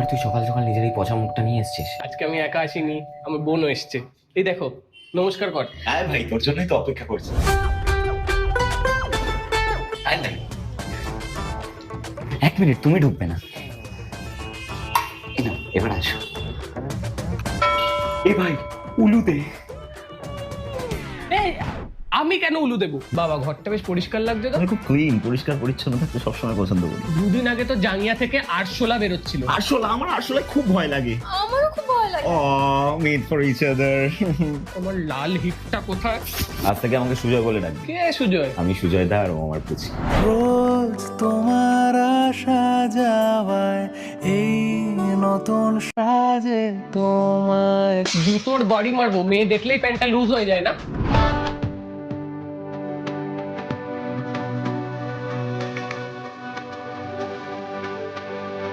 আর তুই সকাল সকাল নিজের এই পচা মুখটা নিয়ে এসেছিস। আজকে আমি একা আসিনি, আমার বোনও এসছে। এই দেখো, নমস্কার কর। হ্যাঁ ভাই, তোর জন্যই তো অপেক্ষা করছি। আয় ভাই। 1 মিনিট, তুমি ঢুকবে না। এই নাও, এবার আসো। এ ভাই, উলুতে। এই, আমি কেন উলু দেবো? বাবা, ঘরটা বেশ পরিষ্কার লাগছে তো। আমি খুব ক্লিন, পরিষ্কার পরিচ্ছন্ন থাকতে সবসময় পছন্দ করি। দুদিন আগে তো জাঙ্গিয়া থেকে আরশোলা বেরোচ্ছিল। আসলে আমার আসলে খুব ভয় লাগে। আমারও খুব ভয় লাগে। Made for each other. আমার লাল হিটটা কোথায়? আজ থেকে আমাকে সুজয় বলে ডাকবি। কে সুজয়? আমি সুজয় দা আর ও আমার পুচি। রোজ তোমার আসা যাওয়ায় এই নতুন সাজে তোমায় জুতোর বাড়ি মারবো, মেয়ে দেখলেই প্যান্টটা লুজ হয়ে যায় না?